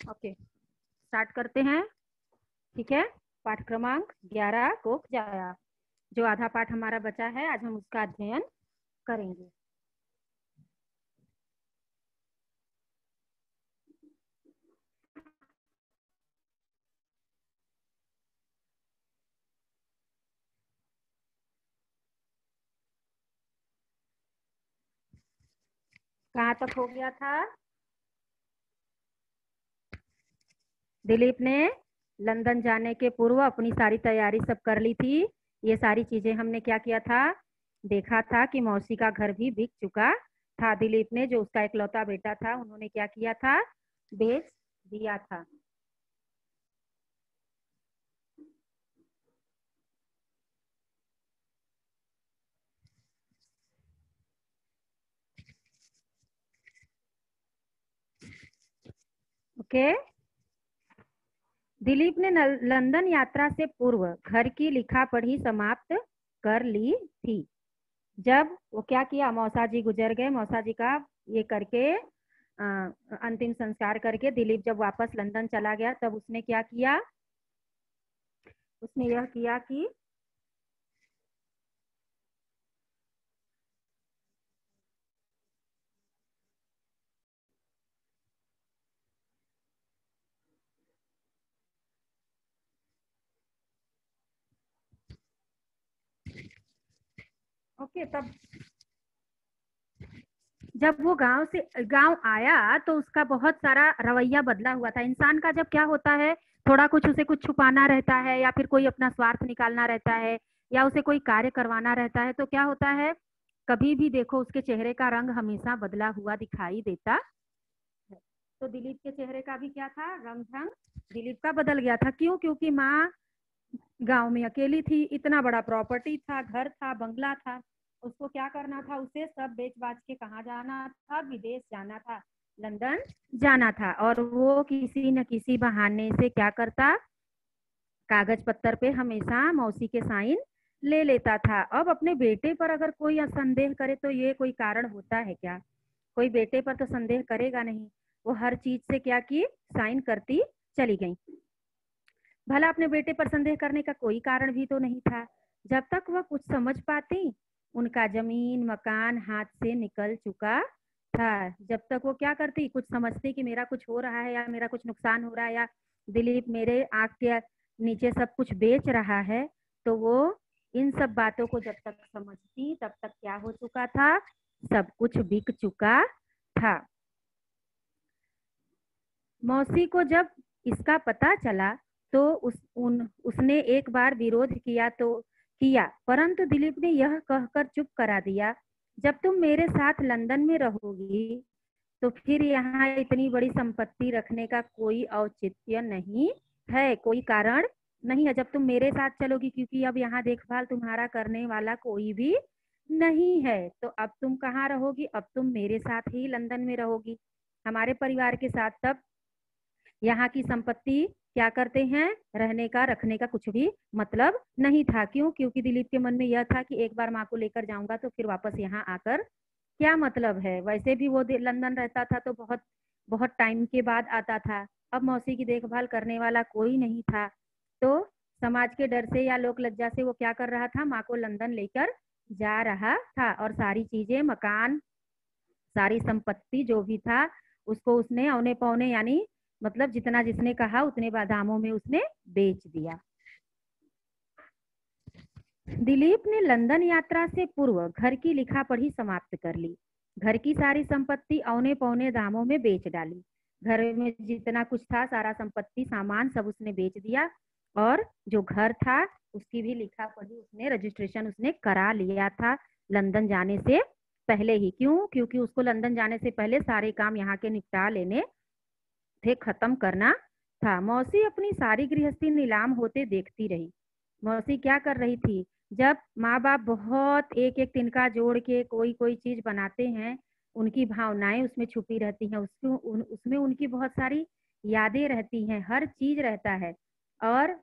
Okay, start करते हैं। ठीक है, पाठ क्रमांक 11 कोक जाया। जो आधा पाठ हमारा बचा है आज हम उसका अध्ययन करेंगे। कहाँ तक हो गया था? दिलीप ने लंदन जाने के पूर्व अपनी सारी तैयारी सब कर ली थी। ये सारी चीजें हमने क्या किया था, देखा था कि मौसी का घर भी बिक चुका था। दिलीप ने, जो उसका इकलौता बेटा था, उन्होंने क्या किया था, बेच दिया था। ओके, दिलीप ने लंदन यात्रा से पूर्व घर की लिखा पढ़ी समाप्त कर ली थी। जब वो क्या किया, मौसा जी गुजर गए, मौसा जी का ये करके अंतिम संस्कार करके दिलीप जब वापस लंदन चला गया, तब उसने क्या किया, उसने यह किया कि ओके, तब जब वो गांव आया तो उसका बहुत सारा रवैया बदला हुआ था। इंसान का जब क्या होता है, थोड़ा कुछ उसे कुछ छुपाना रहता है या फिर कोई अपना स्वार्थ निकालना रहता है या उसे कोई कार्य करवाना रहता है, तो क्या होता है, कभी भी देखो उसके चेहरे का रंग हमेशा बदला हुआ दिखाई देता है। तो दिलीप के चेहरे का भी क्या था, रंग ढंग दिलीप का बदल गया था। क्यों? क्योंकि माँ गांव में अकेली थी, इतना बड़ा प्रॉपर्टी था, घर था, बंगला था, उसको क्या करना था, उसे सब बेच बाच के कहाँ जाना था, विदेश जाना था, लंदन जाना था। और वो किसी न किसी बहाने से क्या करता, कागज पत्तर पे हमेशा मौसी के साइन ले लेता था। अब अपने बेटे पर अगर कोई संदेह करे तो ये कोई कारण होता है क्या? कोई बेटे पर तो संदेह करेगा नहीं। वो हर चीज से क्या की, साइन करती चली गई। भला अपने बेटे पर संदेह करने का कोई कारण भी तो नहीं था। जब तक वह कुछ समझ पाती, उनका जमीन मकान हाथ से निकल चुका था। जब तक वो क्या करती, कुछ समझती कि मेरा कुछ हो रहा है या मेरा कुछ नुकसान हो रहा है या दिलीप मेरे आंख के नीचे सब कुछ बेच रहा है, तो वो इन सब बातों को जब तक समझती, तब तक क्या हो चुका था, सब कुछ बिक चुका था। मौसी को जब इसका पता चला तो उसने एक बार विरोध किया, परंतु दिलीप ने यह कहकर चुप करा दिया, जब तुम मेरे साथ लंदन में रहोगी तो फिर यहाँ इतनी बड़ी संपत्ति रखने का कोई औचित्य नहीं है, कोई कारण नहीं है। जब तुम मेरे साथ चलोगी, क्योंकि अब यहाँ देखभाल तुम्हारा करने वाला कोई भी नहीं है, तो अब तुम कहाँ रहोगी, अब तुम मेरे साथ ही लंदन में रहोगी, हमारे परिवार के साथ। तब यहाँ की संपत्ति क्या करते हैं, रहने का रखने का कुछ भी मतलब नहीं था। क्यों? क्योंकि दिलीप के मन में यह था कि एक बार माँ को लेकर जाऊंगा तो फिर वापस यहाँ आकर क्या मतलब है। वैसे भी वो लंदन रहता था तो बहुत बहुत टाइम के बाद आता था। अब मौसी की देखभाल करने वाला कोई नहीं था, तो समाज के डर से या लोक लज्जा से वो क्या कर रहा था, माँ को लंदन लेकर जा रहा था और सारी चीजें, मकान, सारी संपत्ति जो भी था, उसको उसने औने पौने यानी मतलब जितना जिसने कहा उतने दामों में उसने बेच दिया। दिलीप ने लंदन यात्रा से पूर्व घर की लिखा पढ़ी समाप्त कर ली। घर की सारी संपत्ति औने पौने दामों में बेच डाली। घर में जितना कुछ था, सारा संपत्ति सामान सब उसने बेच दिया। और जो घर था उसकी भी लिखा पढ़ी उसने, रजिस्ट्रेशन उसने करा लिया था लंदन जाने से पहले ही। क्यों? क्योंकि उसको लंदन जाने से पहले सारे काम यहाँ के निपटा लेने थे, खत्म करना था। मौसी अपनी सारी गृहस्थी नीलाम होते देखती रही। मौसी क्या कर रही थी, जब माँ बाप बहुत एक एक तिनका जोड़ के कोई कोई चीज बनाते हैं, उनकी भावनाएं उसमें छुपी रहती हैं, उसमें उनकी बहुत सारी यादें रहती हैं, हर चीज रहता है। और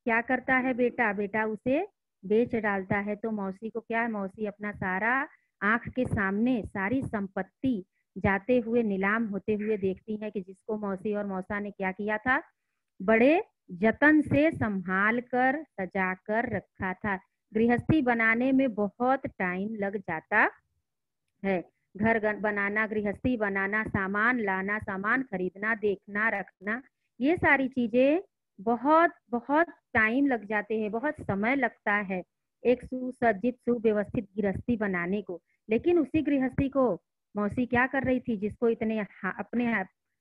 क्या करता है बेटा, बेटा उसे बेच डालता है। तो मौसी को क्या है, मौसी अपना सारा आंख के सामने सारी संपत्ति जाते हुए नीलाम होते हुए देखती हैं कि जिसको मौसी और मौसा ने क्या किया था, बड़े जतन से संभाल कर सजा कर रखा था। गृहस्थी बनाने में बहुत टाइम लग जाता है। घर बनाना, गृहस्थी बनाना, सामान लाना, सामान खरीदना, देखना, रखना, ये सारी चीजें बहुत बहुत टाइम लग जाते हैं, बहुत समय लगता है एक सुसज्जित सुव्यवस्थित गृहस्थी बनाने को। लेकिन उसी गृहस्थी को मौसी क्या कर रही थी, जिसको इतने अपने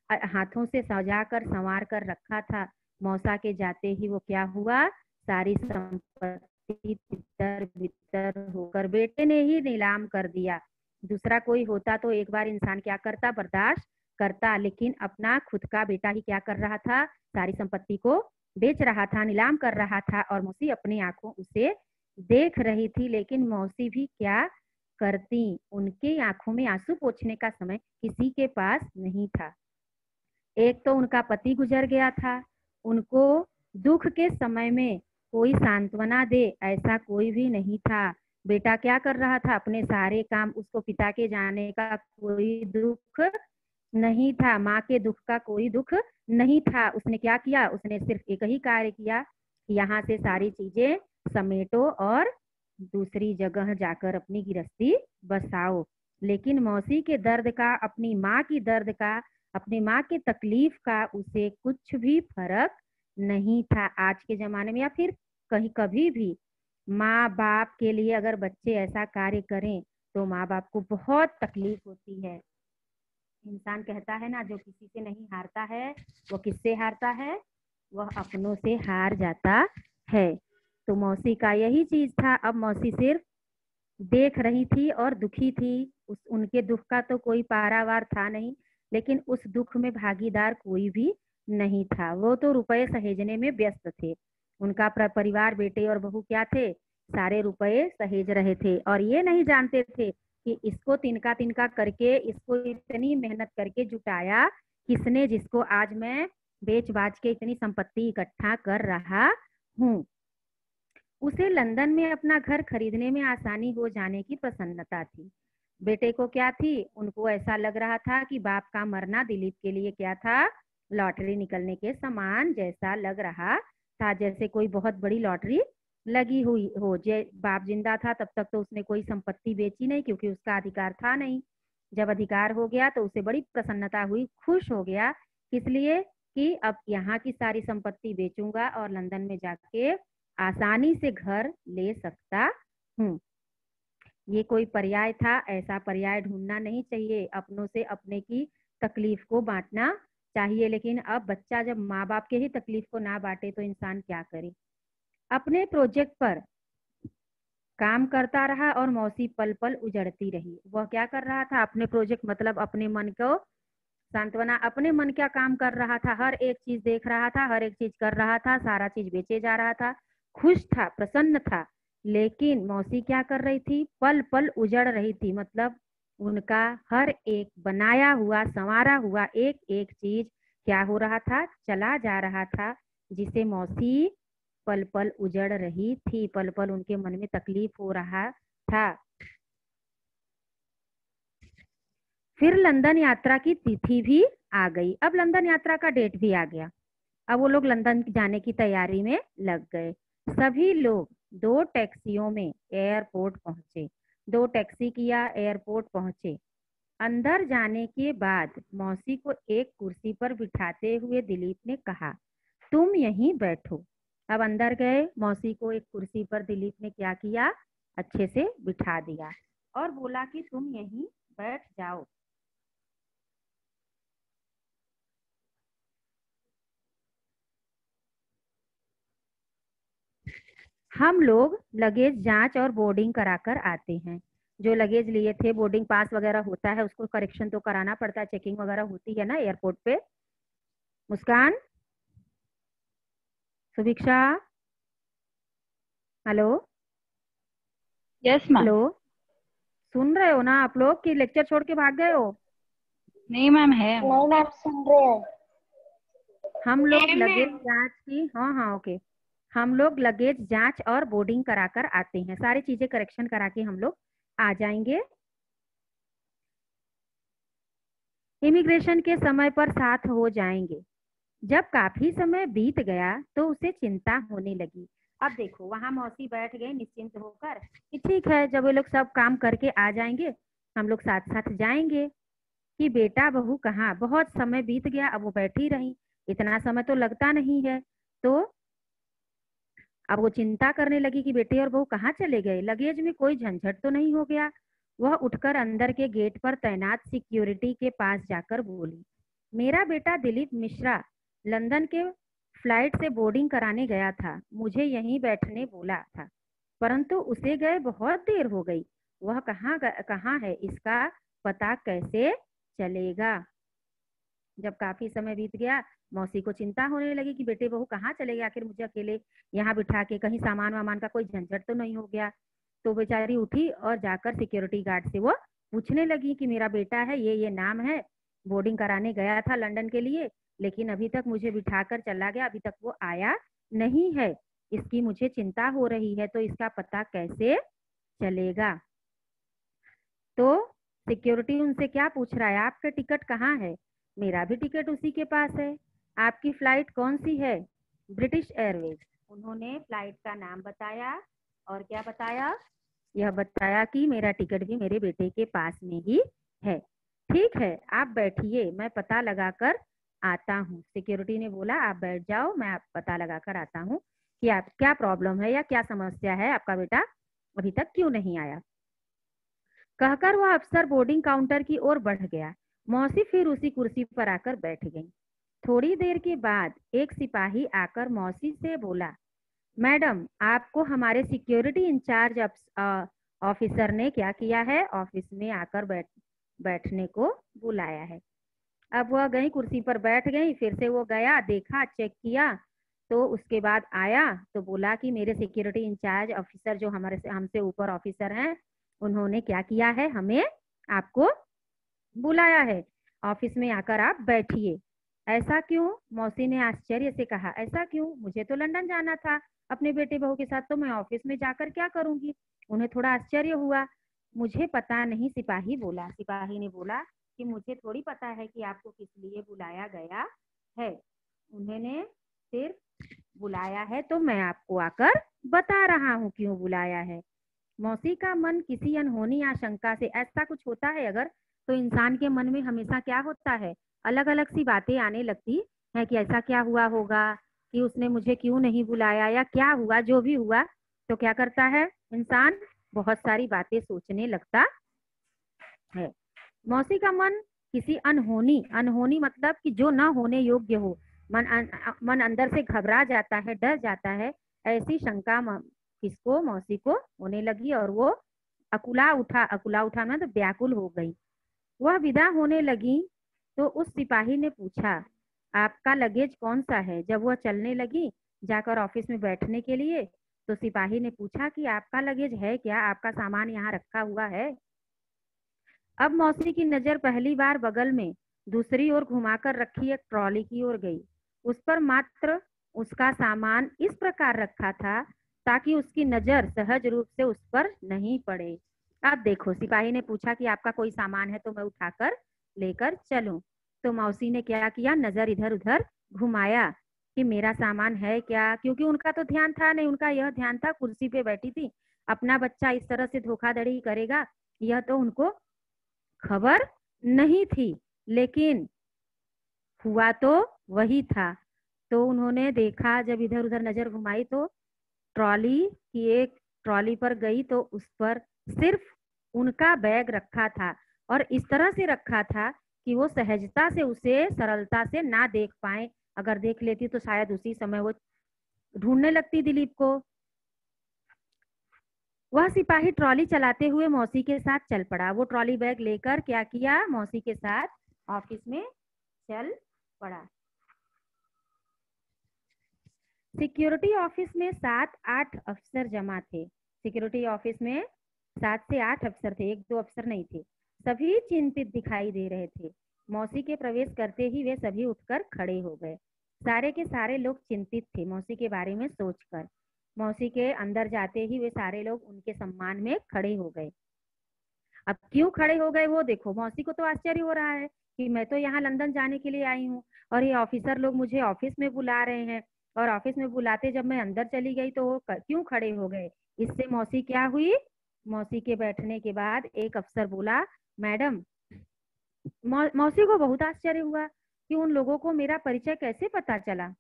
हाथों से सजा कर संवार कर रखा था, मौसा के जाते ही वो क्या हुआ, सारी संपत्ति तितर बितर होकर बेटे ने ही नीलाम कर दिया। दूसरा कोई होता तो एक बार इंसान क्या करता, बर्दाश्त करता, लेकिन अपना खुद का बेटा ही क्या कर रहा था, सारी संपत्ति को बेच रहा था, नीलाम कर रहा था, और मौसी अपनी आंखों उसे देख रही थी। लेकिन मौसी भी क्या करती, उनके आंखों में आंसू पोंछने का समय किसी के पास नहीं था। एक तो उनका पति गुजर गया था, उनको दुख के समय में कोई सांत्वना दे ऐसा कोई भी नहीं था। बेटा क्या कर रहा था, अपने सारे काम, उसको पिता के जाने का कोई दुख नहीं था, माँ के दुख का कोई दुख नहीं था। उसने क्या किया, उसने सिर्फ एक ही कार्य किया, यहाँ से सारी चीजें समेटो और दूसरी जगह जाकर अपनी गृहस्थी बसाओ। लेकिन मौसी के दर्द का, अपनी माँ की दर्द का, अपनी माँ की तकलीफ का उसे कुछ भी फर्क नहीं था। आज के जमाने में या फिर कहीं कभी भी माँ बाप के लिए अगर बच्चे ऐसा कार्य करें तो माँ बाप को बहुत तकलीफ होती है। इंसान कहता है ना, जो किसी से नहीं हारता है वो किससे हारता है, वह अपनों से हार जाता है। तो मौसी का यही चीज था। अब मौसी सिर्फ देख रही थी और दुखी थी। उनके दुख का तो कोई पारावार था नहीं, लेकिन उस दुख में भागीदार कोई भी नहीं था। वो तो रुपए सहेजने में व्यस्त थे। उनका परिवार, बेटे और बहू क्या थे, सारे रुपए सहेज रहे थे, और ये नहीं जानते थे कि इसको तिनका तिनका करके, इसको इतनी मेहनत करके जुटाया किसने, जिसको आज मैं बेच बाच के इतनी संपत्ति इकट्ठा कर रहा हूँ। उसे लंदन में अपना घर खरीदने में आसानी हो जाने की प्रसन्नता थी। बेटे को क्या थी, उनको ऐसा लग रहा था कि बाप का मरना दिलीप के लिए क्या था, लॉटरी निकलने के समान जैसा लग रहा था, जैसे कोई बहुत बड़ी लॉटरी लगी हुई हो। बाप जिंदा था तब तक तो उसने कोई संपत्ति बेची नहीं, क्योंकि उसका अधिकार था नहीं। जब अधिकार हो गया तो उसे बड़ी प्रसन्नता हुई, खुश हो गया। इसलिए कि अब यहाँ की सारी संपत्ति बेचूंगा और लंदन में जाके आसानी से घर ले सकता हूँ। ये कोई पर्याय था, ऐसा पर्याय ढूंढना नहीं चाहिए। अपनों से अपने की तकलीफ को बांटना चाहिए। लेकिन अब बच्चा जब माँ बाप के ही तकलीफ को ना बांटे तो इंसान क्या करे। अपने प्रोजेक्ट पर काम करता रहा और मौसी पल पल उजड़ती रही। वह क्या कर रहा था, अपने प्रोजेक्ट मतलब अपने मन को सांत्वना, अपने मन क्या काम कर रहा था, हर एक चीज देख रहा था, हर एक चीज कर रहा था, सारा चीज बेचे जा रहा था, खुश था, प्रसन्न था। लेकिन मौसी क्या कर रही थी, पल पल उजड़ रही थी। मतलब उनका हर एक बनाया हुआ, संवारा हुआ एक एक चीज क्या हो रहा था, चला जा रहा था, जिसे मौसी पल पल उजड़ रही थी, पल पल उनके मन में तकलीफ हो रहा था। फिर लंदन यात्रा की तिथि भी आ गई। अब लंदन यात्रा का डेट भी आ गया। अब वो लोग लंदन जाने की तैयारी में लग गए। सभी लोग 2 टैक्सियों में एयरपोर्ट पहुंचे। 2 टैक्सी किया, एयरपोर्ट पहुंचे। अंदर जाने के बाद मौसी को एक कुर्सी पर बिठाते हुए दिलीप ने कहा, तुम यहीं बैठो। अब अंदर गए, मौसी को एक कुर्सी पर दिलीप ने क्या किया, अच्छे से बिठा दिया और बोला कि तुम यहीं बैठ जाओ। हम लोग लगेज जांच और बोर्डिंग कराकर आते हैं। जो लगेज लिए थे, बोर्डिंग पास वगैरह होता है, उसको करेक्शन तो कराना पड़ता है, चेकिंग वगैरह होती है ना एयरपोर्ट पे। मुस्कान, Subhiksha, hello. Yes ma'am. Hello, सुन रहे हो ना आप लोग कि लेक्चर छोड़ के भाग गए हो? नहीं मैम, है। नहीं मैम, सुन रहे हैं। हम लोग है लगेज मैम। जांच की, हाँ हाँ ओके, हम लोग लगेज जांच और बोर्डिंग कराकर आते हैं। सारी चीजें करेक्शन करा के हम लोग आ जाएंगे। इमिग्रेशन के समय पर साथ हो जाएंगे। जब काफी समय बीत गया तो उसे चिंता होने लगी। अब देखो वहां मौसी बैठ गई निश्चिंत होकर कि ठीक है, जब ये लोग सब काम करके आ जाएंगे हम लोग साथ साथ जाएंगे। कि बेटा बहू कहाँ, बहुत समय बीत गया, अब वो बैठी रही, इतना समय तो लगता नहीं है। तो अब वो चिंता करने लगी कि बेटे और बहू कहाँ चले गए, लगेज में कोई झंझट तो नहीं हो गया। वह उठकर अंदर के गेट पर तैनात सिक्योरिटी के पास जाकर बोली, मेरा बेटा दिलीप मिश्रा लंदन के फ्लाइट से बोर्डिंग कराने गया था, मुझे यहीं बैठने बोला था, परंतु उसे गए बहुत देर हो गई। वह कहाँ है, इसका पता कैसे चलेगा। जब काफी समय बीत गया मौसी को चिंता होने लगी कि बेटे बहू कहाँ चले गए, आखिर मुझे अकेले यहाँ बिठा के, कहीं सामान वामान का कोई झंझट तो नहीं हो गया। तो बेचारी उठी और जाकर सिक्योरिटी गार्ड से वो पूछने लगी कि मेरा बेटा है, ये नाम है, बोर्डिंग कराने गया था लंदन के लिए, लेकिन अभी तक मुझे बिठाकर चला गया, अभी तक वो आया नहीं है, इसकी मुझे चिंता हो रही है, तो इसका पता कैसे चलेगा। तो सिक्योरिटी उनसे क्या पूछ रहा है, आपका टिकट कहाँ है, मेरा भी टिकट उसी के पास है। आपकी फ्लाइट कौन सी है, ब्रिटिश एयरवेज। उन्होंने फ्लाइट का नाम बताया और क्या बताया, यह बताया कि मेरा टिकट भी मेरे बेटे के पास में ही है। ठीक है आप बैठिए, मैं पता लगा कर आता हूँ। सिक्योरिटी ने बोला आप बैठ जाओ, मैं आप पता लगा कर आता हूँ कि आप क्या प्रॉब्लम है या क्या समस्या है, आपका बेटा अभी तक क्यों नहीं आया। कहकर वह अफसर बोर्डिंग काउंटर की ओर बढ़ गया। मौसी फिर उसी कुर्सी पर आकर बैठ गई। थोड़ी देर के बाद एक सिपाही आकर मौसी से बोला, मैडम आपको हमारे सिक्योरिटी इंचार्ज ऑफिसर ने क्या किया है, ऑफिस में आकर बैठने को बुलाया है। अब वह गई कुर्सी पर बैठ गई, फिर से वो गया, देखा, चेक किया, तो उसके बाद आया तो बोला कि मेरे सिक्योरिटी इंचार्ज ऑफिसर जो हमारे से हमसे ऊपर ऑफिसर हैं, उन्होंने क्या किया है, हमें आपको बुलाया है, ऑफिस में आकर आप बैठिए। ऐसा क्यों, मौसी ने आश्चर्य से कहा, ऐसा क्यों, मुझे तो लंदन जाना था अपने बेटे बहू के साथ, तो मैं ऑफिस में जाकर क्या करूंगी। उन्हें थोड़ा आश्चर्य हुआ। मुझे पता नहीं, सिपाही बोला, सिपाही ने बोला कि मुझे थोड़ी पता है कि आपको किस लिए बुलाया गया है, उन्होंने सिर्फ बुलाया है तो मैं आपको आकर बता रहा हूँ क्यों बुलाया है। मौसी का मन किसी अनहोनी आशंका से, ऐसा कुछ होता है अगर, तो इंसान के मन में हमेशा क्या होता है, अलग अलग सी बातें आने लगती है कि ऐसा क्या हुआ होगा, कि उसने मुझे क्यों नहीं बुलाया, या क्या हुआ, जो भी हुआ, तो क्या करता है इंसान, बहुत सारी बातें सोचने लगता है। मौसी का मन किसी अनहोनी, अनहोनी मतलब कि जो ना होने योग्य हो, मन अंदर से घबरा जाता है, डर जाता है, ऐसी शंका किसको, मौसी को होने लगी, और वो अकुला उठा ना तो व्याकुल हो गई। वह विदा होने लगी तो उस सिपाही ने पूछा, आपका लगेज कौन सा है। जब वह चलने लगी जाकर ऑफिस में बैठने के लिए, तो सिपाही ने पूछा कि आपका लगेज है क्या, आपका सामान यहाँ रखा हुआ है। अब मौसी की नजर पहली बार बगल में दूसरी ओर घुमाकर रखी एक ट्रॉली की ओर गई। उस पर मात्र उसका सामान इस प्रकार रखा था ताकि उसकी नजर सहज रूप से उस पर नहीं पड़े। अब देखो, सिपाही ने पूछा कि आपका कोई सामान है तो मैं उठाकर लेकर चलूं। तो मौसी ने क्या किया, नजर इधर उधर घुमाया कि मेरा सामान है क्या, क्योंकि उनका तो ध्यान था नहीं, उनका यह ध्यान था, कुर्सी पे बैठी थी, अपना बच्चा इस तरह से धोखाधड़ी करेगा यह तो उनको खबर नहीं थी, लेकिन हुआ तो वही था। तो उन्होंने देखा, जब इधर उधर नजर घुमाई तो ट्रॉली की एक ट्रॉली पर गई तो उस पर सिर्फ उनका बैग रखा था, और इस तरह से रखा था कि वो सहजता से उसे सरलता से ना देख पाए, अगर देख लेती तो शायद उसी समय वो ढूंढने लगती दिलीप को। वह सिपाही ट्रॉली चलाते हुए मौसी के साथ चल पड़ा। वो ट्रॉली बैग लेकर क्या किया, मौसी के साथ ऑफिस में चल पड़ा। सिक्योरिटी ऑफिस में 7-8 अफसर जमा थे। सिक्योरिटी ऑफिस में 7 से 8 अफसर थे, एक दो अफसर नहीं थे। सभी चिंतित दिखाई दे रहे थे। मौसी के प्रवेश करते ही वे सभी उठकर खड़े हो गए। सारे के सारे लोग चिंतित थे मौसी के बारे में सोचकर। मौसी के अंदर जाते ही वे सारे लोग उनके सम्मान में खड़े हो गए। अब क्यों खड़े हो गए वो देखो, मौसी को तो आश्चर्य हो रहा है कि मैं तो यहाँ लंदन जाने के लिए आई हूँ और ये ऑफिसर लोग मुझे ऑफिस में बुला रहे हैं, और ऑफिस में बुलाते जब मैं अंदर चली गई तो वो क्यों खड़े हो गए। इससे मौसी क्या हुई, मौसी के बैठने के बाद एक अफसर बोला, मैडम, मौसी को बहुत आश्चर्य हुआ कि उन लोगों को मेरा परिचय कैसे पता चला।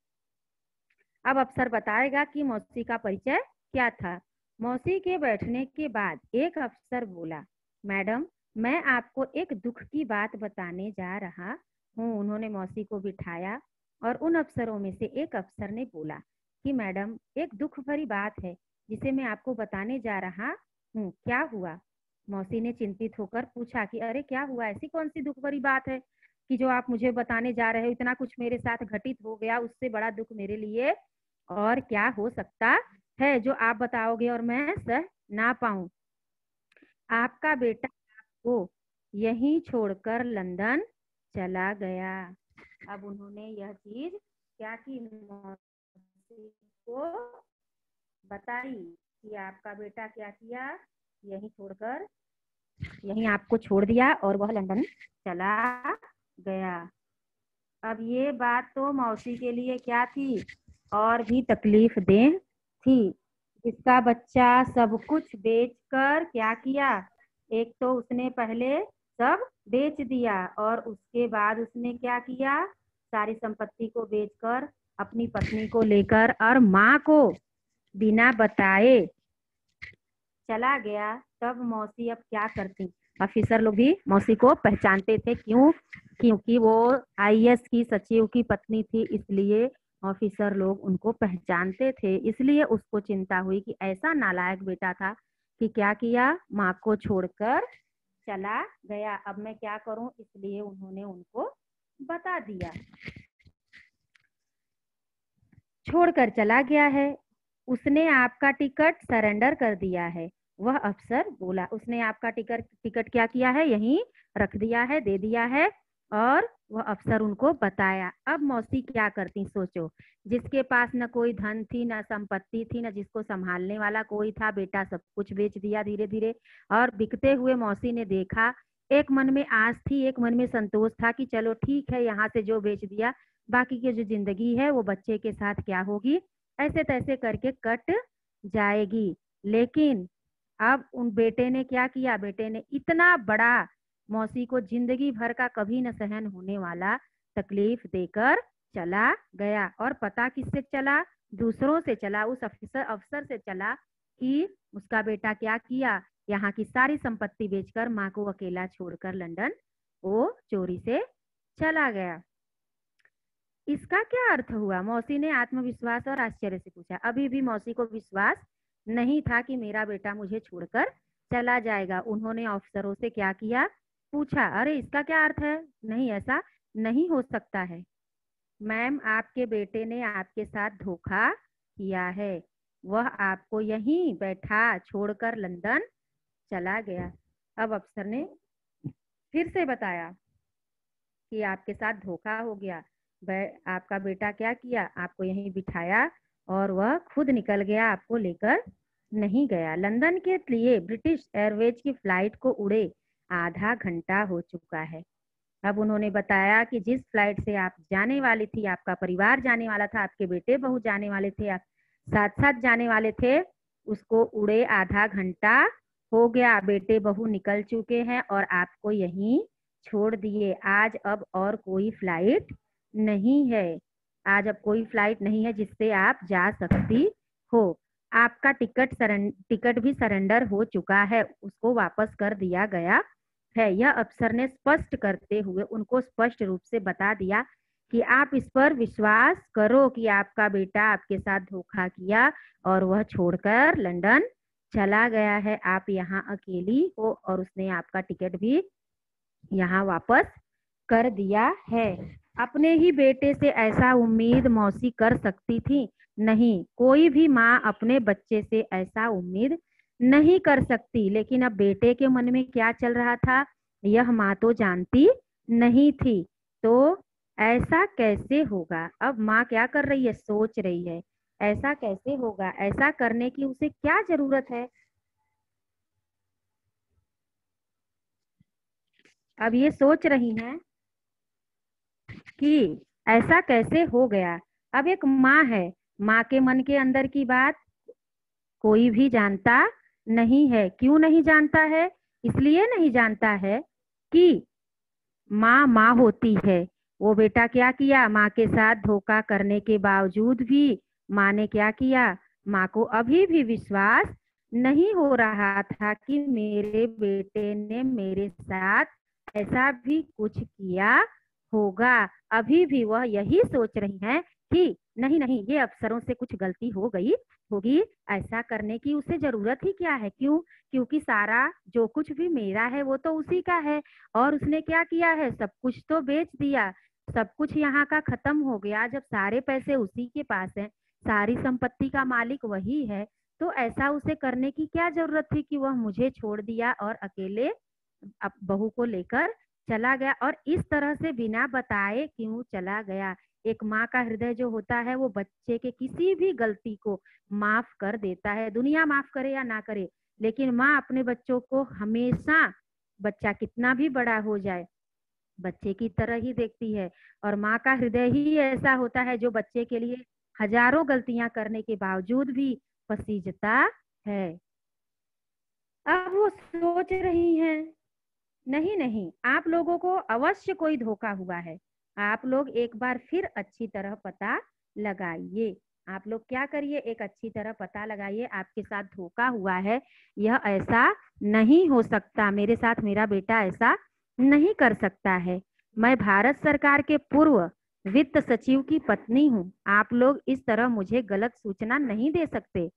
अब अफसर बताएगा कि मौसी का परिचय क्या था। मौसी के बैठने के बाद एक अफसर बोला, मैडम, मैं आपको एक दुख की बात बताने जा रहा हूँ। उन्होंने मौसी को बिठाया और उन अफसरों में से एक अफसर ने बोला कि मैडम, एक दुख भरी बात है जिसे मैं आपको बताने जा रहा हूँ, क्या हुआ। मौसी ने चिंतित होकर पूछा कि अरे क्या हुआ, ऐसी कौन सी दुख भरी बात है कि जो आप मुझे बताने जा रहे हो। इतना कुछ मेरे साथ घटित हो गया, उससे बड़ा दुख मेरे लिए और क्या हो सकता है जो आप बताओगे और मैं सह ना पाऊं। आपका बेटा आपको यहीं छोड़कर लंदन चला गया। अब उन्होंने यह चीज क्या की, मौसी को बताई कि आपका बेटा क्या किया, यहीं छोड़कर, यहीं आपको छोड़ दिया और वह लंदन चला गया। अब ये बात तो मौसी के लिए क्या थी, और भी तकलीफ दे थी। जिसका बच्चा सब कुछ बेचकर क्या किया, एक तो उसने पहले सब बेच दिया और उसके बाद उसने क्या किया, सारी संपत्ति को बेचकर अपनी पत्नी को लेकर और माँ को बिना बताए चला गया। तब मौसी अब क्या करती। ऑफिसर लोग भी मौसी को पहचानते थे, क्यों, क्योंकि वो आईएएस की सचिव की पत्नी थी, इसलिए ऑफिसर लोग उनको पहचानते थे। इसलिए उसको चिंता हुई कि ऐसा नालायक बेटा था कि क्या किया, माँ को छोड़कर चला गया, अब मैं क्या करूं। इसलिए उन्होंने उनको बता दिया, छोड़कर चला गया है, उसने आपका टिकट सरेंडर कर दिया है। वह अफसर बोला, उसने आपका टिकट टिकट क्या किया है, यहीं रख दिया है, दे दिया है। और वह अफसर उनको बताया। अब मौसी क्या करती सोचो, जिसके पास न कोई धन थी, न संपत्ति थी, न जिसको संभालने वाला कोई था, बेटा सब कुछ बेच दिया धीरे धीरे। और बिकते हुए मौसी ने देखा, एक मन में आस थी, एक मन में संतोष था कि चलो ठीक है, यहाँ से जो बेच दिया, बाकी की जो जिंदगी है वो बच्चे के साथ क्या होगी, ऐसे तैसे करके कट जाएगी। लेकिन अब उन बेटे ने क्या किया, बेटे ने इतना बड़ा मौसी को जिंदगी भर का कभी न सहन होने वाला तकलीफ देकर चला गया। और पता किससे चला, दूसरों से चला, उस अफसर से चला कि उसका बेटा क्या किया, यहाँ की सारी संपत्ति बेचकर माँ को अकेला छोड़कर लंदन वो चोरी से चला गया। इसका क्या अर्थ हुआ, मौसी ने आत्मविश्वास और आश्चर्य से पूछा। अभी भी मौसी को विश्वास नहीं था कि मेरा बेटा मुझे छोड़कर चला जाएगा। उन्होंने अफसरों से क्या किया, पूछा, अरे इसका क्या अर्थ है, नहीं ऐसा नहीं हो सकता है। मैम, आपके बेटे ने आपके साथ धोखा किया है, वह आपको यहीं बैठा छोड़कर लंदन चला गया। अब अफसर ने फिर से बताया कि आपके साथ धोखा हो गया, आपका बेटा क्या किया, आपको यहीं बिठाया और वह खुद निकल गया, आपको लेकर नहीं गया। लंदन के लिए ब्रिटिश एयरवेज की फ्लाइट को उड़े आधा घंटा हो चुका है। अब उन्होंने बताया कि जिस फ्लाइट से आप जाने वाली थी, आपका परिवार जाने वाला था, आपके बेटे बहू जाने वाले थे, आप साथ साथ जाने वाले थे, उसको उड़े आधा घंटा हो गया, बेटे बहू निकल चुके हैं और आपको यहीं छोड़ दिए। आज अब और कोई फ्लाइट नहीं है, आज अब कोई फ्लाइट नहीं है जिससे आप जा सकती हो। आपका टिकट भी सरेंडर हो चुका है, उसको वापस कर दिया गया है। यह अफसर ने स्पष्ट करते हुए उनको स्पष्ट रूप से बता दिया कि आप इस पर विश्वास करो कि आपका बेटा आपके साथ धोखा किया और वह छोड़कर लंदन चला गया है, आप यहाँ अकेली हो और उसने आपका टिकट भी यहाँ वापस कर दिया है। अपने ही बेटे से ऐसा उम्मीद मौसी कर सकती थी? नहीं, कोई भी माँ अपने बच्चे से ऐसा उम्मीद नहीं कर सकती। लेकिन अब बेटे के मन में क्या चल रहा था, यह माँ तो जानती नहीं थी। तो ऐसा कैसे होगा, अब माँ क्या कर रही है, सोच रही है ऐसा कैसे होगा, ऐसा करने की उसे क्या जरूरत है। अब ये सोच रही हैं कि ऐसा कैसे हो गया। अब एक माँ है, माँ के मन के अंदर की बात कोई भी जानता नहीं है। क्यों नहीं जानता है? इसलिए नहीं जानता है कि माँ माँ होती है। वो बेटा क्या किया, माँ के साथ धोखा करने के बावजूद भी माँ ने क्या किया, माँ को अभी भी विश्वास नहीं हो रहा था कि मेरे बेटे ने मेरे साथ ऐसा भी कुछ किया होगा। अभी भी वह यही सोच रही हैं कि नहीं नहीं, ये अफसरों से कुछ गलती हो गई होगी, ऐसा करने की उसे जरूरत ही क्या है। क्यों? क्योंकि सारा जो कुछ भी मेरा है वो तो उसी का है। और उसने क्या किया है, सब कुछ तो बेच दिया, सब कुछ यहाँ का खत्म हो गया। जब सारे पैसे उसी के पास हैं, सारी संपत्ति का मालिक वही है, तो ऐसा उसे करने की क्या जरूरत थी कि वह मुझे छोड़ दिया और अकेले अब बहू को लेकर चला गया। और इस तरह से बिना बताए क्यों चला गया। एक माँ का हृदय जो होता है वो बच्चे के किसी भी गलती को माफ कर देता है, दुनिया माफ करे या ना करे, लेकिन माँ अपने बच्चों को हमेशा, बच्चा कितना भी बड़ा हो जाए, बच्चे की तरह ही देखती है। और माँ का हृदय ही ऐसा होता है जो बच्चे के लिए हजारों गलतियां करने के बावजूद भी पसीजता है। अब वो सोच रही हैं, नहीं नहीं, आप लोगों को अवश्य कोई धोखा हुआ है। आप लोग एक बार फिर अच्छी तरह पता लगाइए। आप लोग क्या करिए, एक अच्छी तरह पता लगाइए, आपके साथ धोखा हुआ है। यह ऐसा नहीं हो सकता, मेरे साथ मेरा बेटा ऐसा नहीं कर सकता है। मैं भारत सरकार के पूर्व वित्त सचिव की पत्नी हूँ। आप लोग इस तरह मुझे गलत सूचना नहीं दे सकते।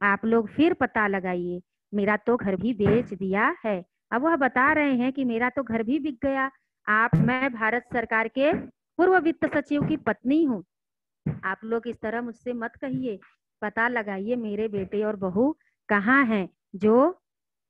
आप लोग फिर पता लगाइए। मेरा तो घर भी बेच दिया है। अब वह बता रहे हैं कि मेरा तो घर भी बिक गया। मैं भारत सरकार के पूर्व वित्त सचिव की पत्नी हूँ। आप लोग इस तरह मुझसे मत कहिए। पता लगाइए मेरे बेटे और बहू कहाँ हैं, जो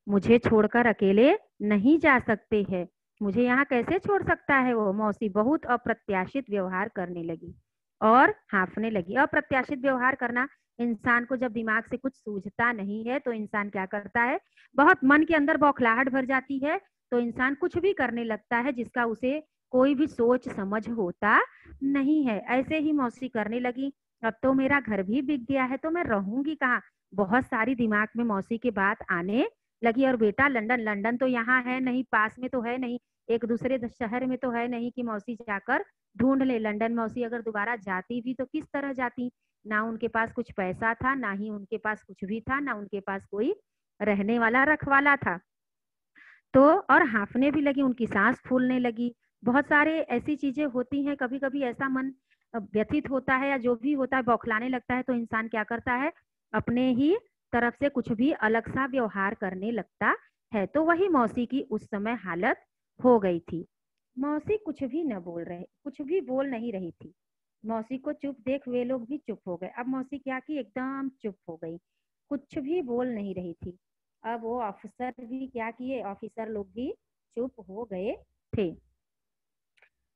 मुझे छोड़कर अकेले नहीं जा सकते हैं। मुझे यहाँ कैसे छोड़ सकता है वो। मौसी बहुत अप्रत्याशित व्यवहार करने लगी और हाँफने लगी। अप्रत्याशित व्यवहार करना, इंसान को जब दिमाग से कुछ सूझता नहीं है तो इंसान क्या करता है, बहुत मन के अंदर बौखलाहट भर जाती है तो इंसान कुछ भी करने लगता है जिसका उसे कोई भी सोच समझ होता नहीं है। ऐसे ही मौसी करने लगी। अब तो मेरा घर भी बिक गया है तो मैं रहूंगी कहाँ। बहुत सारी दिमाग में मौसी की बात आने लगी। और बेटा लंदन, लंदन तो यहाँ है नहीं, पास में तो है नहीं, एक दूसरे शहर में तो है नहीं कि मौसी जाकर ढूंढ ले। लंदन मौसी अगर दोबारा जाती भी तो किस तरह जाती, ना उनके पास कुछ पैसा था, ना ही उनके पास कुछ भी था, ना उनके पास कोई रहने वाला रखवाला था। तो और हाँफने भी लगी, उनकी सांस फूलने लगी। बहुत सारे ऐसी चीजें होती हैं, कभी कभी ऐसा मन व्यथित होता है या जो भी होता है बौखलाने लगता है तो इंसान क्या करता है, अपने ही तरफ से कुछ भी अलग सा व्यवहार करने लगता है। तो वही मौसी की उस समय हालत हो गई थी। मौसी कुछ भी न बोल रहे, कुछ भी बोल नहीं रही थी। मौसी को चुप देख वे लोग भी चुप हो गए। अब मौसी क्या की, एकदम चुप हो गई, कुछ भी बोल नहीं रही थी। अब वो ऑफिसर भी क्या किए, ऑफिसर लोग भी चुप हो गए थे।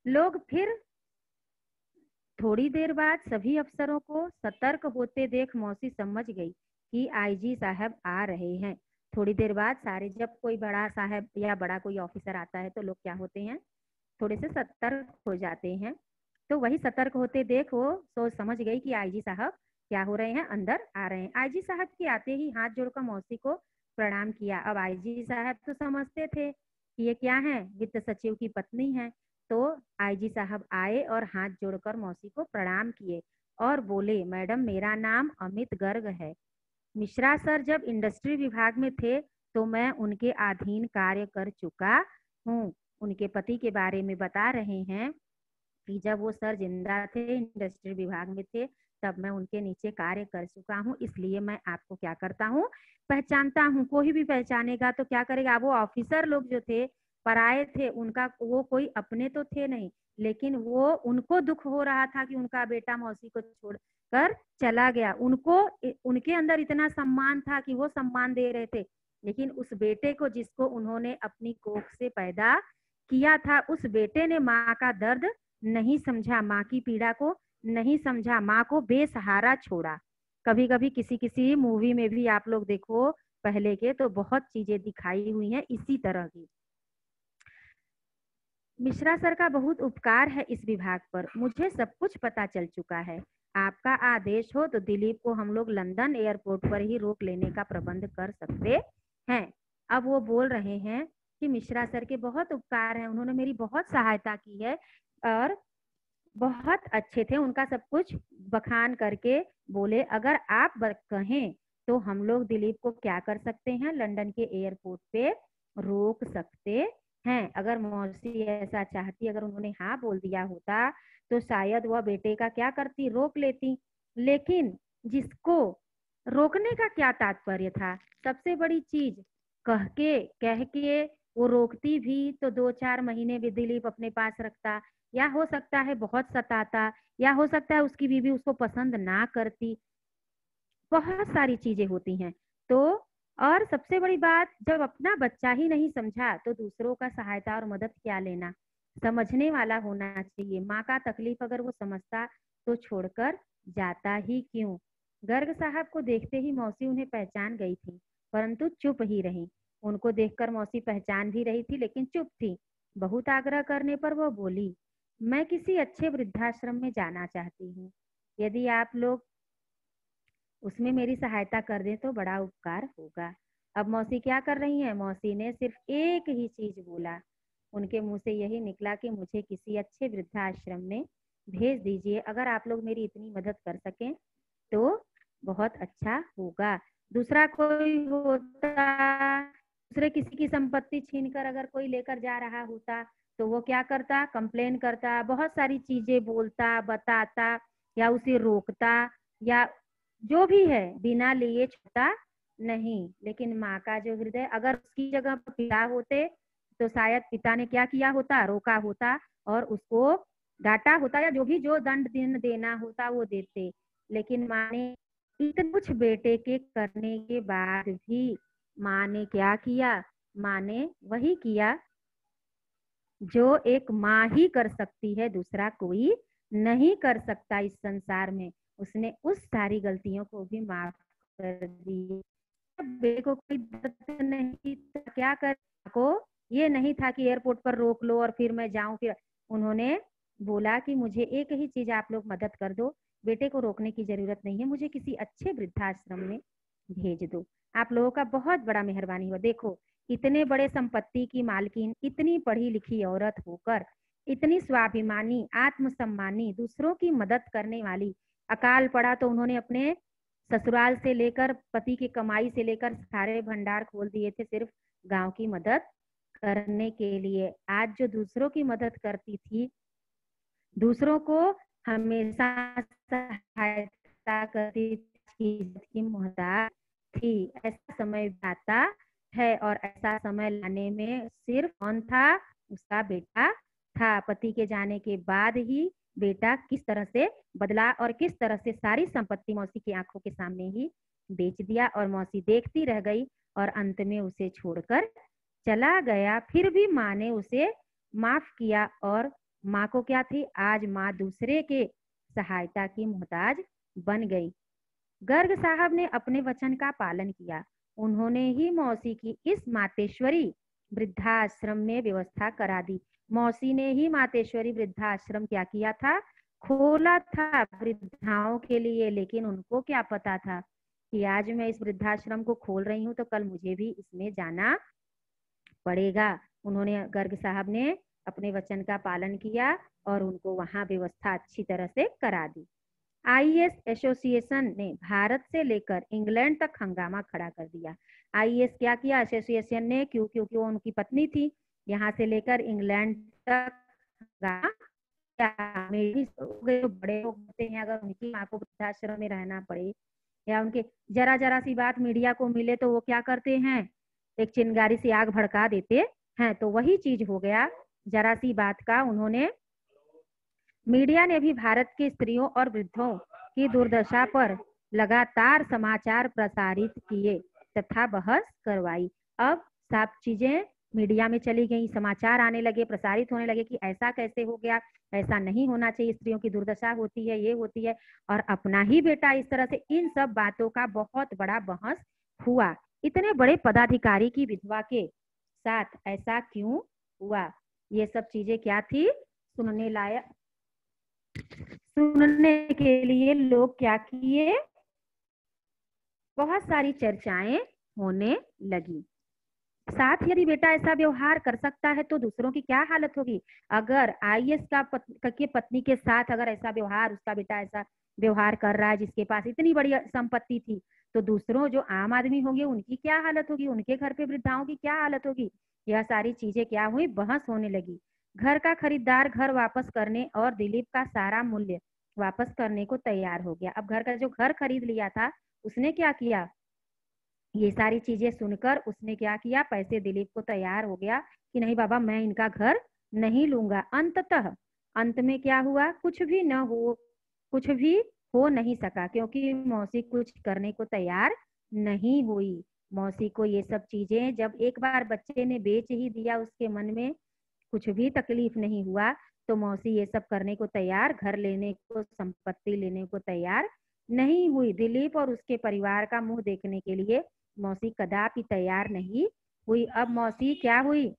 लोग फिर थोड़ी देर बाद सभी अफसरों को सतर्क होते देख मौसी समझ गई कि आईजी साहब आ रहे हैं। थोड़ी देर बाद सारे, जब कोई बड़ा साहब या बड़ा कोई ऑफिसर आता है तो लोग क्या होते हैं, थोड़े से सतर्क हो जाते हैं। तो वही सतर्क होते देख वो सोच समझ गई कि आईजी साहब क्या हो रहे हैं, अंदर आ रहे हैं। आईजी साहब के आते ही हाथ जोड़कर मौसी को प्रणाम किया। अब आईजी साहब तो समझते थे कि ये क्या है, वित्त सचिव की पत्नी है। तो आईजी साहब आए और हाथ जोड़कर मौसी को प्रणाम किए और बोले, मैडम मेरा नाम अमित गर्ग है। मिश्रा सर जब इंडस्ट्री विभाग में थे तो मैं उनके अधीन कार्य कर चुका हूँ। उनके पति के बारे में बता रहे हैं कि जब वो सर जिंदा थे, इंडस्ट्री विभाग में थे, तब मैं उनके नीचे कार्य कर चुका हूँ। इसलिए मैं आपको क्या करता हूँ, पहचानता हूँ। कोई भी पहचानेगा तो क्या करेगा। वो ऑफिसर लोग जो थे पराए थे, उनका वो कोई अपने तो थे नहीं, लेकिन वो उनको दुख हो रहा था कि उनका बेटा मौसी को छोड़कर चला गया। उनको उनके अंदर इतना सम्मान था कि वो सम्मान दे रहे थे, लेकिन उस बेटे को जिसको उन्होंने अपनी कोख से पैदा किया था, उस बेटे ने माँ का दर्द नहीं समझा, माँ की पीड़ा को नहीं समझा, माँ को बेसहारा छोड़ा। कभी कभी किसी किसी मूवी में भी आप लोग देखो पहले के, तो बहुत चीजें दिखाई हुई हैं इसी तरह की। मिश्रा सर का बहुत उपकार है इस विभाग पर, मुझे सब कुछ पता चल चुका है। आपका आदेश हो तो दिलीप को हम लोग लंदन एयरपोर्ट पर ही रोक लेने का प्रबंध कर सकते हैं। अब वो बोल रहे हैं कि मिश्रा सर के बहुत उपकार हैं, उन्होंने मेरी बहुत सहायता की है और बहुत अच्छे थे। उनका सब कुछ बखान करके बोले, अगर आप कहें तो हम लोग दिलीप को क्या कर सकते हैं, लंदन के एयरपोर्ट पे रोक सकते हैं। अगर मौसी ऐसा चाहती, अगर उन्होंने हाँ बोल दिया होता तो शायद वह बेटे का क्या करती, रोक लेती। लेकिन जिसको रोकने का क्या तात्पर्य था, सबसे बड़ी चीज कह के वो रोकती भी तो 2-4 महीने भी दिलीप अपने पास रखता, या हो सकता है बहुत सताता, या हो सकता है उसकी बीवी उसको पसंद ना करती। बहुत सारी चीजें होती हैं। तो और सबसे बड़ी बात, जब अपना बच्चा ही नहीं समझा तो दूसरों का सहायता और मदद क्या लेना। समझने वाला होना चाहिए। माँ का तकलीफ अगर वो समझता तो छोड़कर जाता ही क्यों। गर्ग साहब को देखते ही मौसी उन्हें पहचान गई थी, परंतु चुप ही रही। उनको देखकर मौसी पहचान भी रही थी लेकिन चुप थी। बहुत आग्रह करने पर वो बोली, मैं किसी अच्छे वृद्धाश्रम में जाना चाहती हूँ। यदि आप लोग उसमें मेरी सहायता कर दें तो बड़ा उपकार होगा। अब मौसी क्या कर रही हैं, मौसी ने सिर्फ एक ही चीज बोला। उनके मुंह से यही निकला कि मुझे किसी अच्छे वृद्धाश्रम में भेज दीजिए। अगर आप लोग मेरी इतनी मदद कर सकें तो बहुत अच्छा होगा। दूसरा कोई होता, दूसरे किसी की संपत्ति छीनकर अगर कोई लेकर जा रहा होता तो वो क्या करता, कंप्लेन करता, बहुत सारी चीजें बोलता, बताता, या उसे रोकता, या जो भी है, बिना लिए छूटा नहीं। लेकिन माँ का जो हृदय, अगर उसकी जगह पर पिता होते तो शायद पिता ने क्या किया होता, रोका होता और उसको डांटा होता, या जो भी जो दंड देना होता वो देते। लेकिन माँ ने इतने कुछ बेटे के करने के बाद भी माँ ने क्या किया, माँ ने वही किया जो एक माँ ही कर सकती है, दूसरा कोई नहीं कर सकता इस संसार में। उसने उस सारी गलतियों को भी माफ कर दी। बेटे को कोई दर्द नहीं था, क्या कर को ये नहीं था कि एयरपोर्ट पर रोक लो और फिर मैं जाऊं। फिर उन्होंने बोला कि मुझे एक ही चीज आप लोग मदद कर दो, बेटे को रोकने की जरूरत नहीं है, मुझे किसी अच्छे वृद्धाश्रम में भेज दो। आप लोगों का बहुत बड़ा मेहरबानी हुआ। देखो, इतने बड़े संपत्ति की मालकिन, इतनी पढ़ी लिखी औरत होकर, इतनी स्वाभिमानी, आत्मसम्मानी, दूसरों की मदद करने वाली, अकाल पड़ा तो उन्होंने अपने ससुराल से लेकर, पति की कमाई से लेकर सारे भंडार खोल दिए थे सिर्फ गांव की मदद करने के लिए। आज जो दूसरों की मदद करती थी, दूसरों को हमेशा सहायता करती थी, की मोहताज थी। ऐसा समय आता है और ऐसा समय लाने में सिर्फ कौन था, उसका बेटा था। पति के जाने के बाद ही बेटा किस तरह से बदला और किस तरह से सारी संपत्ति मौसी की आंखों के सामने ही बेच दिया, और मौसी देखती रह गई और अंत में उसे छोड़कर चला गया। फिर भी माँ ने उसे माफ किया, और माँ को क्या थी, आज माँ दूसरे के सहायता की मोहताज बन गई। गर्ग साहब ने अपने वचन का पालन किया। उन्होंने ही मौसी की इस मातेश्वरी वृद्धाश्रम में व्यवस्था करा दी। मौसी ने ही मातेश्वरी वृद्धाश्रम क्या किया था, खोला था वृद्धाओं के लिए। लेकिन उनको क्या पता था कि आज मैं इस वृद्धाश्रम को खोल रही हूँ तो कल मुझे भी इसमें जाना पड़ेगा। उन्होंने, गर्ग साहब ने अपने वचन का पालन किया और उनको वहां व्यवस्था अच्छी तरह से करा दी। आईएएस एसोसिएशन ने भारत से लेकर इंग्लैंड तक हंगामा खड़ा कर दिया। आईएएस क्या किया एसोसिएशन ने, क्योंकि वो उनकी पत्नी थी, यहाँ से लेकर इंग्लैंड तक बड़े लोग होते हैं, अगर उनकी माँ को वृद्धाश्रम में रहना पड़े या उनके जरा जरा सी बात मीडिया को मिले तो वो क्या करते हैं, एक चिंगारी से आग भड़का देते हैं। तो वही चीज हो गया, जरा सी बात का उन्होंने, मीडिया ने भी भारत के स्त्रियों और वृद्धों की दुर्दशा पर लगातार समाचार प्रसारित किए तथा बहस करवाई। अब सब चीजें मीडिया में चली गई, समाचार आने लगे, प्रसारित होने लगे कि ऐसा कैसे हो गया, ऐसा नहीं होना चाहिए, स्त्रियों की दुर्दशा होती है, ये होती है, और अपना ही बेटा इस तरह से। इन सब बातों का बहुत बड़ा बहस हुआ। इतने बड़े पदाधिकारी की विधवा के साथ ऐसा क्यों हुआ। ये सब चीजें क्या थी, सुनने लायक, सुनने के लिए लोग क्या किए, बहुत सारी चर्चाएं होने लगी। साथ यदि बेटा ऐसा व्यवहार कर सकता है तो दूसरों की क्या हालत होगी। अगर आईएएस की पत्नी के साथ अगर ऐसा व्यवहार, उसका बेटा ऐसा व्यवहार कर रहा है जिसके पास इतनी बड़ी संपत्ति थी, तो दूसरों जो आम आदमी होंगे उनकी क्या हालत होगी, उनके घर पे वृद्धाओं की क्या हालत होगी। यह सारी चीजें क्या हुई, बहस होने लगी। घर का खरीदार घर वापस करने और दिलीप का सारा मूल्य वापस करने को तैयार हो गया। अब घर का जो घर खरीद लिया था उसने क्या किया, ये सारी चीजें सुनकर उसने क्या किया, पैसे दिलीप को तैयार हो गया कि नहीं बाबा मैं इनका घर नहीं लूंगा। अंततः अंत में क्या हुआ, कुछ भी न हो, कुछ भी हो नहीं सका, क्योंकि मौसी कुछ करने को तैयार नहीं हुई। मौसी को ये सब चीजें जब एक बार बच्चे ने बेच ही दिया, उसके मन में कुछ भी तकलीफ नहीं हुआ, तो मौसी ये सब करने को तैयार, घर लेने को, संपत्ति लेने को तैयार नहीं हुई। दिलीप और उसके परिवार का मुंह देखने के लिए मौसी कदापि तैयार नहीं हुई। अब मौसी क्या हुई,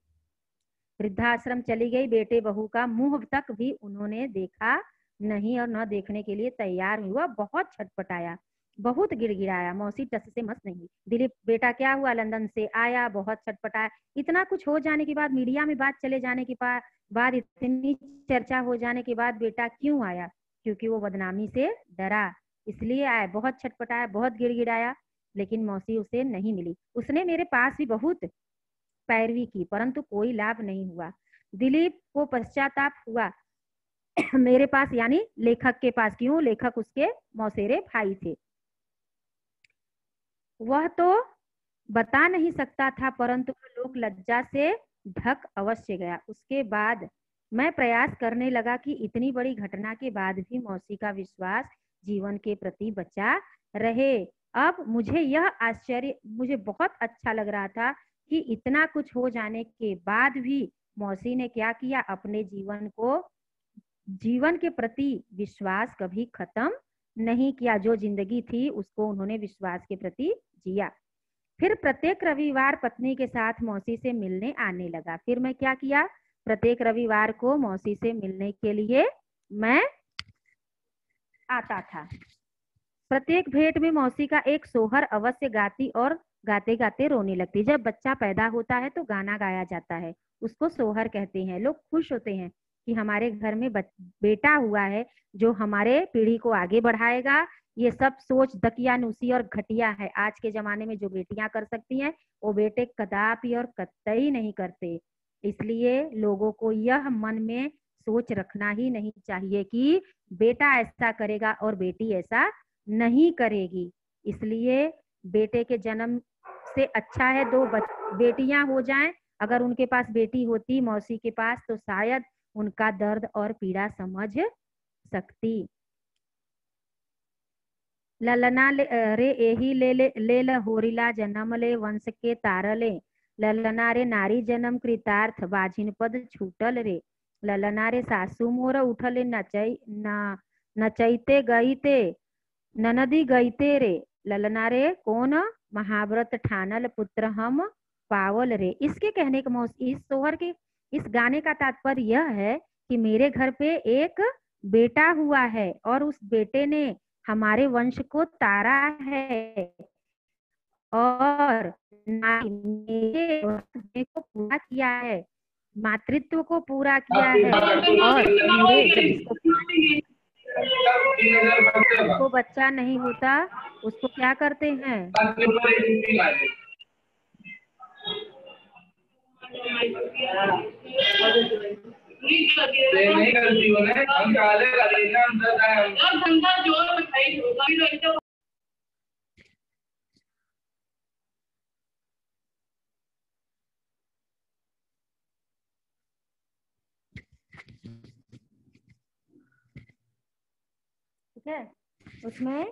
वृद्धाश्रम चली गई। बेटे बहू का मुंह तक भी उन्होंने देखा नहीं और न देखने के लिए तैयार हुआ। बहुत छटपटाया, बहुत गिड़गिड़ाया। मौसी टस से मस नहीं। दिलीप बेटा क्या हुआ, लंदन से आया, बहुत छटपटाया। इतना कुछ हो जाने के बाद, मीडिया में बात चले जाने के बाद, इतनी चर्चा हो जाने के बाद बेटा क्यों आया, क्योंकि वो बदनामी से डरा, इसलिए आया। बहुत छटपटाया, बहुत गिड़गिड़ाया, लेकिन मौसी उसे नहीं मिली। उसने मेरे पास भी बहुत पैरवी की, परंतु कोई लाभ नहीं हुआ। दिलीप को पश्चाताप हुआ मेरे पास, यानी लेखक के पास। क्यों, लेखक उसके मौसेरे भाई थे। वह तो बता नहीं सकता था, परंतु लोक लज्जा से ढक अवश्य गया। उसके बाद मैं प्रयास करने लगा कि इतनी बड़ी घटना के बाद भी मौसी का विश्वास जीवन के प्रति बचा रहे। अब मुझे यह आश्चर्य, मुझे बहुत अच्छा लग रहा था कि इतना कुछ हो जाने के बाद भी मौसी ने क्या किया, अपने जीवन के प्रति विश्वास कभी खत्म नहीं किया। जो जिंदगी थी उसको उन्होंने विश्वास के प्रति जिया। फिर प्रत्येक रविवार पत्नी के साथ मौसी से मिलने आने लगा। फिर मैं क्या किया, प्रत्येक रविवार को मौसी से मिलने के लिए मैं आता था। प्रत्येक भेंट में मौसी का एक सोहर अवश्य गाती और गाते गाते रोने लगती। जब बच्चा पैदा होता है तो गाना गाया जाता है, उसको सोहर कहते हैं। लोग खुश होते हैं कि हमारे घर में बेटा हुआ है जो हमारे पीढ़ी को आगे बढ़ाएगा। ये सब सोच दकियानूसी और घटिया है। आज के जमाने में जो बेटियां कर सकती हैं वो बेटे कदापि और कतई नहीं करते। इसलिए लोगों को यह मन में सोच रखना ही नहीं चाहिए कि बेटा ऐसा करेगा और बेटी ऐसा नहीं करेगी। इसलिए बेटे के जन्म से अच्छा है दो बेटियां हो जाएं। अगर उनके पास बेटी होती मौसी के पास, तो शायद उनका दर्द और पीड़ा समझ सकती। ललना रे एही ले होरिला जन्म ले वंश के तारले। ललना रे नारी जन्म कृतार्थ बाझिन पद छूटल रे। ललना रे सासू मोर उठले नचैते गईते ननदी गईते रे। ललना रे कौन महाव्रत ठानल पुत्र हम पावल रे। इसके कहने का इस सोहर के इस गाने का तात्पर्य यह है कि मेरे घर पे एक बेटा हुआ है और उस बेटे ने हमारे वंश को तारा है और मेरे को पूरा किया है, मातृत्व को पूरा किया है। और मेरे जिसको बच्चा नहीं होता उसको क्या करते हैं, नहीं करती हम काले ठीक है। उसमें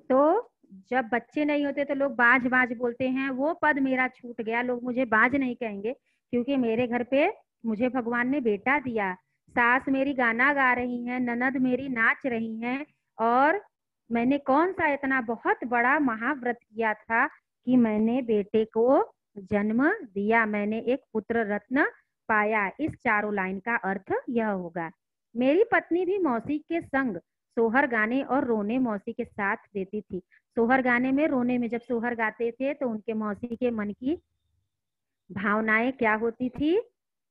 तो जब बच्चे नहीं होते तो लोग बाज बाज बोलते हैं। वो पद मेरा छूट गया, लोग मुझे बाज नहीं कहेंगे क्योंकि मेरे घर पे मुझे भगवान ने बेटा दिया। सास मेरी गाना गा रही हैं, ननद मेरी नाच रही हैं, और मैंने कौन सा इतना बहुत बड़ा महाव्रत किया था कि मैंने बेटे को जन्म दिया। मैंने एक पुत्र रत्न पाया। इस चारों लाइन का अर्थ यह होगा। मेरी पत्नी भी मौसी के संग सोहर गाने और रोने मौसी के साथ देती थी। सोहर गाने में, रोने में, जब सोहर गाते थे तो उनके मौसी के मन की भावनाएं क्या होती थी,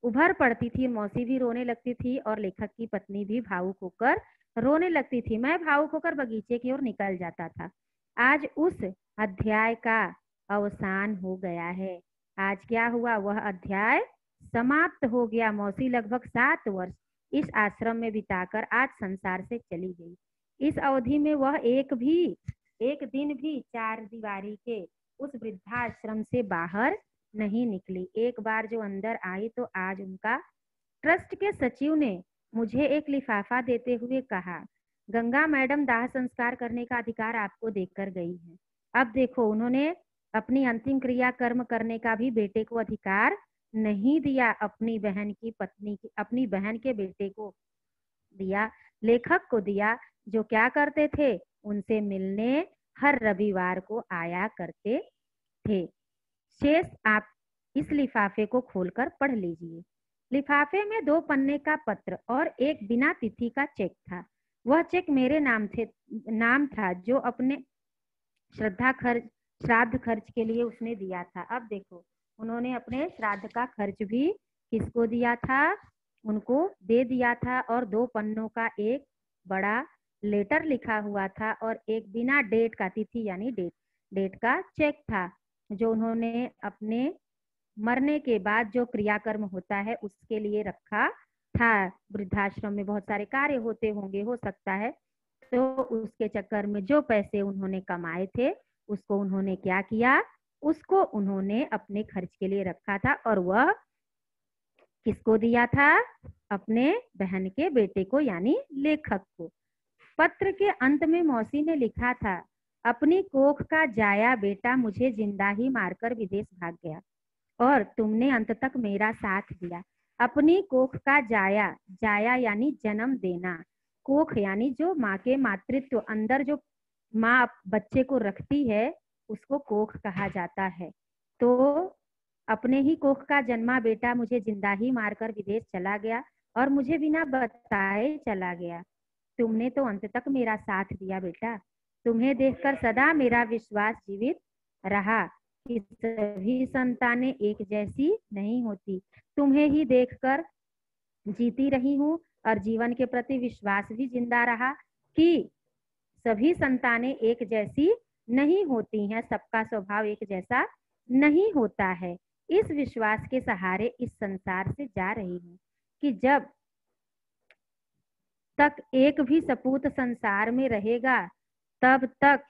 उभर पड़ती थी। मौसी भी रोने लगती थी और लेखक की पत्नी भी भावुक होकर रोने लगती थी। मैं भावुक होकर बगीचे की ओर निकल जाता था। आज उस अध्याय का अवसान हो गया है। आज क्या हुआ, वह अध्याय समाप्त हो गया। मौसी लगभग 7 वर्ष इस आश्रम में बिताकर आज संसार से चली गई। इस अवधि में वह एक दिन भी चार दीवारी के उस वृद्धाश्रम से बाहर नहीं निकली। एक बार जो अंदर आई तो आज उनका ट्रस्ट के सचिव ने मुझे एक लिफाफा देते हुए कहा, गंगा मैडम दाह संस्कार करने का अधिकार आपको देकर गई है। अब देखो, उन्होंने अपनी अंतिम क्रिया कर्म करने का भी बेटे को अधिकार नहीं दिया, अपनी बहन के बेटे को दिया, लेखक को दिया, जो क्या करते थे, उनसे मिलने हर रविवार को आया करते थे। शेष आप इस लिफाफे को खोलकर पढ़ लीजिए। लिफाफे में 2 पन्ने का पत्र और एक बिना तिथि का चेक था। वह चेक मेरे नाम था, जो अपने श्राद्ध खर्च के लिए उसने दिया था। अब देखो, उन्होंने अपने श्राद्ध का खर्च भी किसको दिया था, उनको दे दिया था। और 2 पन्नों का एक बड़ा लेटर लिखा हुआ था और एक बिना डेट का, तिथि यानी डेट का चेक था, जो उन्होंने अपने मरने के बाद जो क्रियाकर्म होता है उसके लिए रखा था। वृद्धाश्रम में बहुत सारे कार्य होते होंगे, हो सकता है, तो उसके चक्कर में जो पैसे उन्होंने कमाए थे उसको उन्होंने क्या किया, उसको उन्होंने अपने खर्च के लिए रखा था। और वह किसको दिया था, अपने बहन के बेटे को यानी लेखक को। पत्र के अंत में मौसी ने लिखा था, अपनी कोख का जाया बेटा मुझे जिंदा ही मारकर विदेश भाग गया और तुमने अंत तक मेरा साथ दिया। अपनी कोख का जाया यानी जन्म देना, कोख यानी जो माँ के मातृत्व, अंदर जो माँ बच्चे को रखती है उसको कोख कहा जाता है। तो अपने ही कोख का जन्मा बेटा मुझे जिंदा ही मारकर विदेश चला गया और मुझे बिना बताए चला गया। तुमने तो अंत तक मेरा साथ दिया बेटा। तुम्हें देखकर सदा मेरा विश्वास जीवित रहा कि सभी संतानें एक जैसी नहीं होती। तुम्हें ही देखकर जीती रही हूँ और जीवन के प्रति विश्वास भी जिंदा रहा कि सभी संतानें एक जैसी नहीं होती हैं, सबका स्वभाव एक जैसा नहीं होता है। इस विश्वास के सहारे इस संसार से जा रही हूँ कि जब तक एक भी सपूत संसार में रहेगा तब तक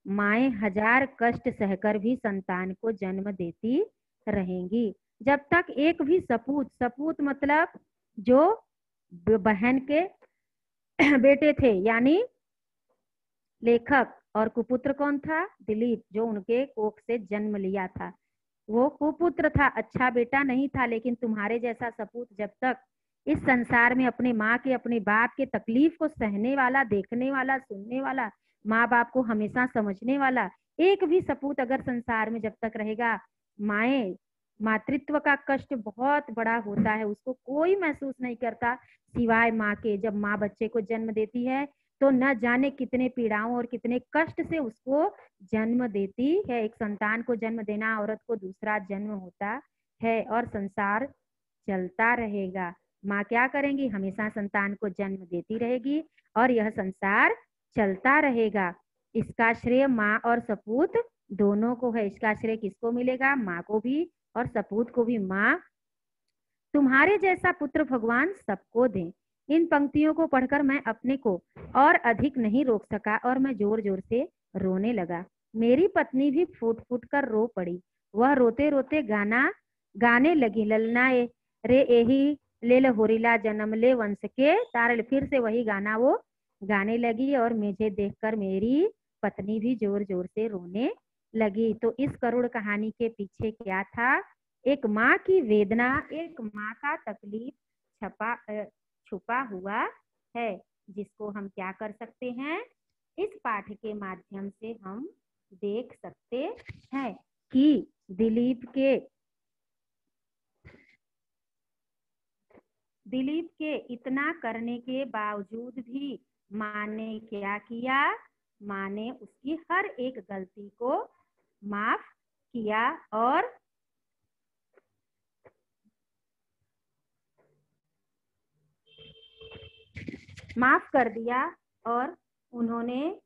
माएँ 1000 कष्ट सहकर भी संतान को जन्म देती रहेंगी। जब तक एक भी सपूत मतलब जो बहन के बेटे थे यानी लेखक, और कुपुत्र कौन था, दिलीप, जो उनके कोख से जन्म लिया था। वो कुपुत्र था, अच्छा बेटा नहीं था, लेकिन तुम्हारे जैसा सपूत जब तक इस संसार में अपने माँ के, अपने बाप के तकलीफ को सहने वाला, देखने वाला, सुनने वाला, माँ बाप को हमेशा समझने वाला एक भी सपूत अगर संसार में जब तक रहेगा, मातृत्व का कष्ट बहुत बड़ा होता है, उसको कोई महसूस नहीं करता सिवाय माँ के। जब माँ बच्चे को जन्म देती है तो न जाने कितने पीड़ाओं और कितने कष्ट से उसको जन्म देती है। एक संतान को जन्म देना औरत को दूसरा जन्म होता है और संसार चलता रहेगा। माँ क्या करेंगी, हमेशा संतान को जन्म देती रहेगी और यह संसार चलता रहेगा। इसका श्रेय माँ और सपूत दोनों को है। इसका श्रेय किसको मिलेगा, माँ को भी और सपूत को भी। माँ, तुम्हारे जैसा पुत्र भगवान सबको दें। इन पंक्तियों को पढ़कर मैं अपने को और अधिक नहीं रोक सका और मैं जोर जोर से रोने लगा। मेरी पत्नी भी फूट फूट कर रो पड़ी। वह रोते रोते गाने लगी, ललना रे एही ले होरिला जन्म ले वंश के तारल। फिर से वही गाना वो गाने लगी और मुझे देखकर मेरी पत्नी भी जोर जोर से रोने लगी। तो इस करुण कहानी के पीछे क्या था, एक माँ की वेदना, एक माँ का तकलीफ छुपा हुआ है, जिसको हम क्या कर सकते हैं, इस पाठ के माध्यम से हम देख सकते हैं कि दिलीप के दिलीप के इतना करने के बावजूद भी माँ ने क्या किया? माँ ने उसकी हर एक गलती को माफ किया और माफ कर दिया और उन्होंने